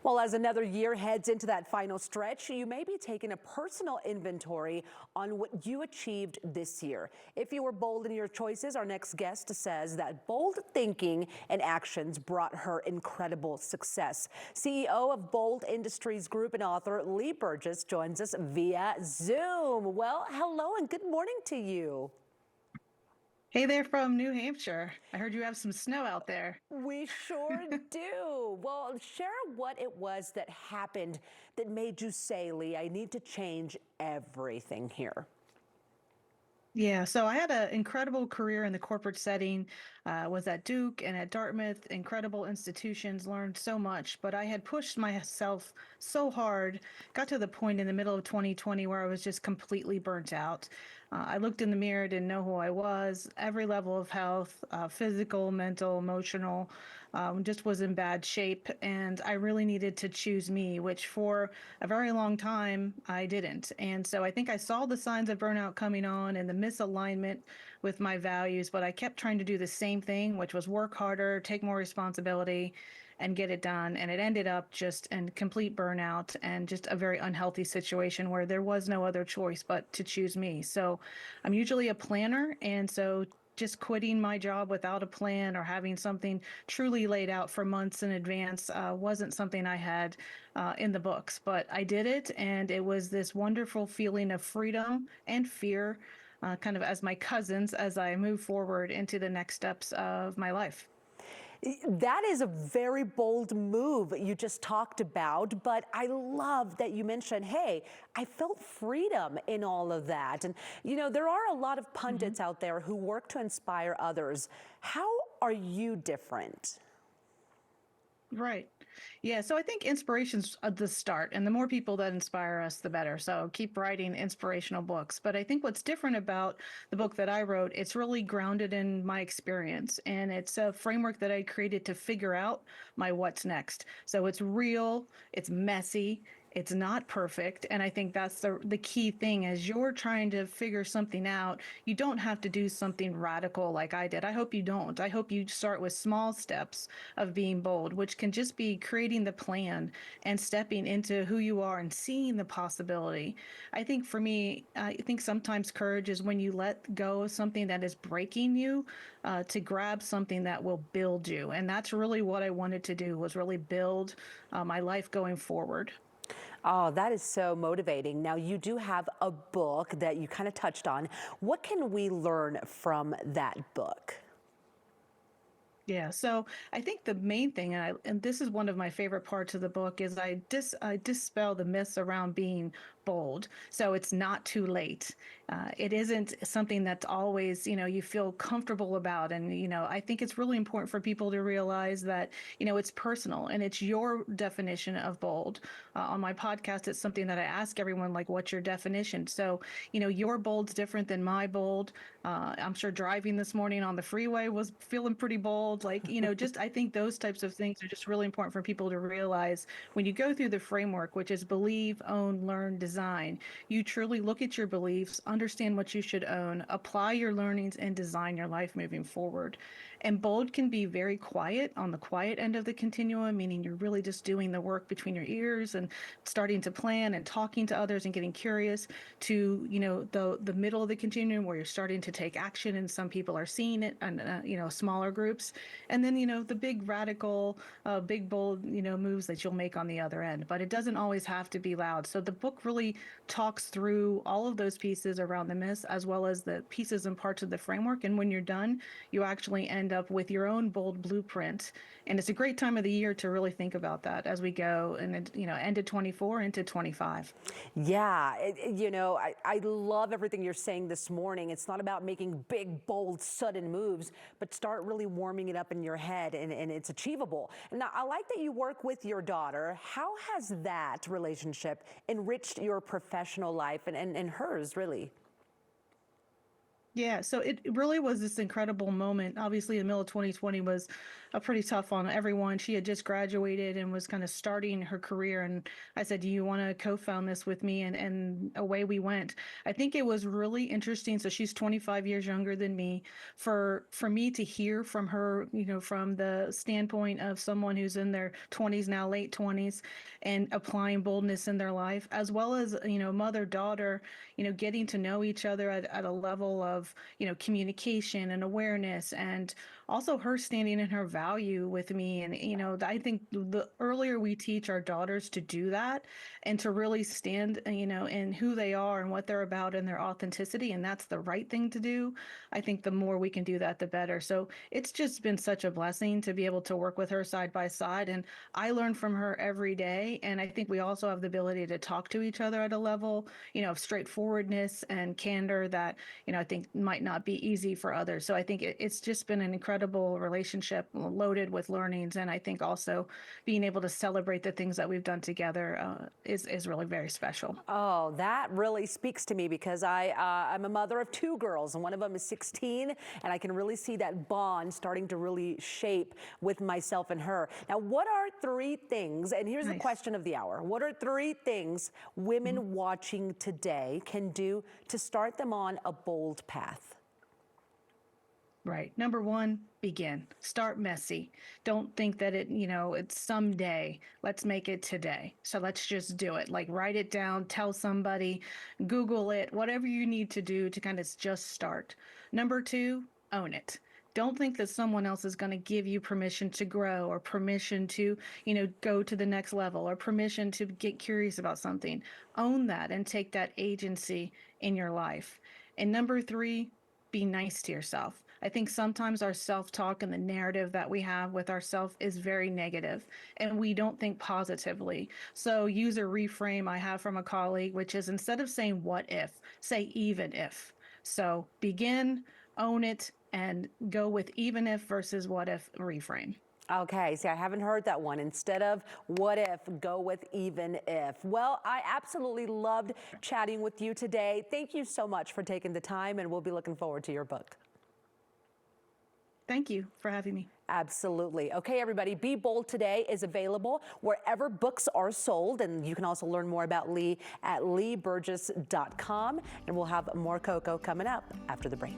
Well, as another year heads into that final stretch, you may be taking a personal inventory on what you achieved this year. If you were bold in your choices, our next guest says that bold thinking and actions brought her incredible success. CEO of Bold Industries Group and author Leigh Burgess joins us via Zoom. Well, hello and good morning to you. Hey there from New Hampshire. I heard you have some snow out there. We sure do. Well, share what it was that happened that made you say, Leigh, I need to change everything here. Yeah, so I had an incredible career in the corporate setting, was at Duke and at Dartmouth, incredible institutions, learned so much, but I had pushed myself so hard, got to the point in the middle of 2020 where I was just completely burnt out. I looked in the mirror, didn't know who I was, every level of health, physical, mental, emotional, just was in bad shape. And I really needed to choose me, which for a very long time I didn't. And so I think I saw the signs of burnout coming on and the misalignment with my values, but I kept trying to do the same thing, which was work harder, take more responsibility, and get it done. And it ended up just in complete burnout and just a very unhealthy situation where there was no other choice but to choose me. So I'm usually a planner. And so just quitting my job without a plan or having something truly laid out for months in advance wasn't something I had in the books. But I did it, and it was this wonderful feeling of freedom and fear, kind of as my cousins, as I move forward into the next steps of my life. That is a very bold move you just talked about, but I love that you mentioned, hey, I felt freedom in all of that. And, you know, there are a lot of pundits out there who work to inspire others. How are you different? Right. Yeah. So I think inspiration's the start, and the more people that inspire us, the better. So keep writing inspirational books. But I think what's different about the book that I wrote, it's really grounded in my experience, and it's a framework that I created to figure out my what's next. So it's real, it's messy. It's not perfect. And I think that's the key thing as you're trying to figure something out. You don't have to do something radical like I did. I hope you don't. I hope you start with small steps of being bold, which can just be creating the plan and stepping into who you are and seeing the possibility. I think for me, I think sometimes courage is when you let go of something that is breaking you to grab something that will build you. And that's really what I wanted to do, was really build my life going forward. Oh, that is so motivating. Now, you do have a book that you kind of touched on. What can we learn from that book? Yeah, so I think the main thing, and this is one of my favorite parts of the book, is I dispel the myths around being bold. So it's not too late. It isn't something that's always, you feel comfortable about. And, I think it's really important for people to realize that, it's personal and it's your definition of bold. On my podcast, it's something that I ask everyone, like, what's your definition? So, your bold's different than my bold. I'm sure driving this morning on the freeway was feeling pretty bold. Like, just I think those types of things are just really important for people to realize when you go through the framework, which is believe, own, learn, design. You truly look at your beliefs, understand what you should own, apply your learnings, and design your life moving forward. And bold can be very quiet, on the quiet end of the continuum, meaning you're really just doing the work between your ears and starting to plan and talking to others and getting curious, to, the middle of the continuum where you're starting to take action, and some people are seeing it, and smaller groups. And then, the big radical, big bold, moves that you'll make on the other end. But it doesn't always have to be loud. So the book really talks through all of those pieces around the myths, as well as the pieces and parts of the framework. And when you're done, you actually end up with your own bold blueprint. And it's a great time of the year to really think about that as we go and, end of 24 into 25. Yeah, I love everything you're saying this morning. It's not about making big, bold, sudden moves, but start really warming it up in your head, and it's achievable. Now, I like that you work with your daughter. How has that relationship enriched your professional life and hers, really? Yeah, so it really was this incredible moment. Obviously, the middle of 2020 was a pretty tough on everyone. She had just graduated and was kind of starting her career. And I said, "Do you want to co-found this with me?" And away we went. I think it was really interesting. So she's 25 years younger than me. For me to hear from her, from the standpoint of someone who's in their 20s now, late 20s, and applying boldness in their life, as well as mother daughter, getting to know each other at a level of communication and awareness, and also her standing in her value with me. And I think the earlier we teach our daughters to do that and to really stand in who they are and what they're about and their authenticity, and that's the right thing to do, I think the more we can do that, the better. So it's just been such a blessing to be able to work with her side by side, and I learn from her every day. And I think we also have the ability to talk to each other at a level of straightforwardness and candor that I think might not be easy for others. So I think it's just been an incredible relationship loaded with learnings. And I think also being able to celebrate the things that we've done together is really very special. Oh, that really speaks to me because I'm a mother of two girls, and one of them is 16, and I can really see that bond starting to really shape with myself and her. Now, what are three things, and here's the Nice. question of the hour, what are three things women watching today can do to start them on a bold path? Right. Number one, begin. Start messy. Don't think that it's someday. Let's make it today. So let's just do it. Like write it down, tell somebody, Google it, whatever you need to do to kind of just start. Number two, own it. Don't think that someone else is going to give you permission to grow or permission to, go to the next level or permission to get curious about something. Own that and take that agency in your life. And number three, be nice to yourself. I think sometimes our self-talk and the narrative that we have with ourselves is very negative, and we don't think positively. So use a reframe I have from a colleague, which is instead of saying what if, say even if. So begin, own it, and go with even if versus what if reframe. Okay, see, I haven't heard that one. Instead of what if, go with even if. Well, I absolutely loved chatting with you today. Thank you so much for taking the time, and we'll be looking forward to your book. Thank you for having me. Absolutely. Okay, everybody, Be Bold Today is available wherever books are sold, and you can also learn more about Leigh at leighburgess.com, and we'll have more Coco coming up after the break.